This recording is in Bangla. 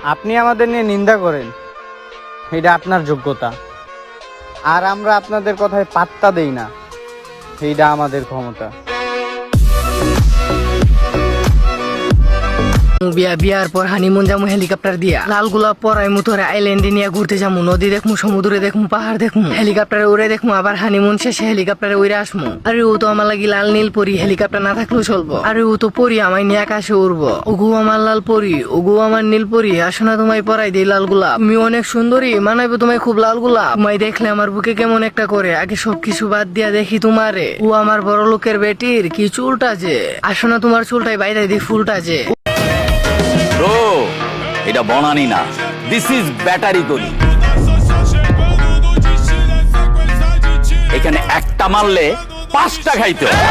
আপনি আমাদের নিয়ে নিন্দা করেন, এটা আপনার যোগ্যতা। আর আমরা আপনাদের কথায় পাত্তা দেই না, এইটা আমাদের ক্ষমতা। বিয়ার পর হানিমুন যামু হেলিকপ্টার দিয়া, লাল গোলাপ পরাই মুতরে আইল্যান্ডে নিয়ে ঘুরতে যামু, নদী দেখমু, সমুদ্রে দেখমু, পাহাড় দেখমু, হেলিকপ্টারে উড়ে দেখমু, আবার হানিমুন শেষে হেলিকপ্টারে উড়ে আসমু। আরে ও তো আমার লাগি লাল নীল পরি, হেলিকপ্টার না থাকলেও চলবো। আরে ও তো পরি, আমায় নিয়ে আকাশে উড়বো। ওগু আমার লাল পরি, ওগু আমার নীল পরি, আসো না তোমায় পরাই দিই লাল গোলাপ। তুমি অনেক সুন্দরী, মানাইবো তোমায় খুব লাল গোলাপ। তোমায় দেখলে আমার বুকে কেমন একটা করে, আগে সবকিছু বাদ দিয়া দেখি তোমারে। ও আমার বড় লোকের বেটির কি চুলটা যে, আসো না তোমার চুলটাই বাইরে দিই ফুলটা যে। ব্রো, এটা বনানি না, দিস ইজ ব্যাটারি গলি। এখানে একটা মারলে 5টা খাইতে হয়।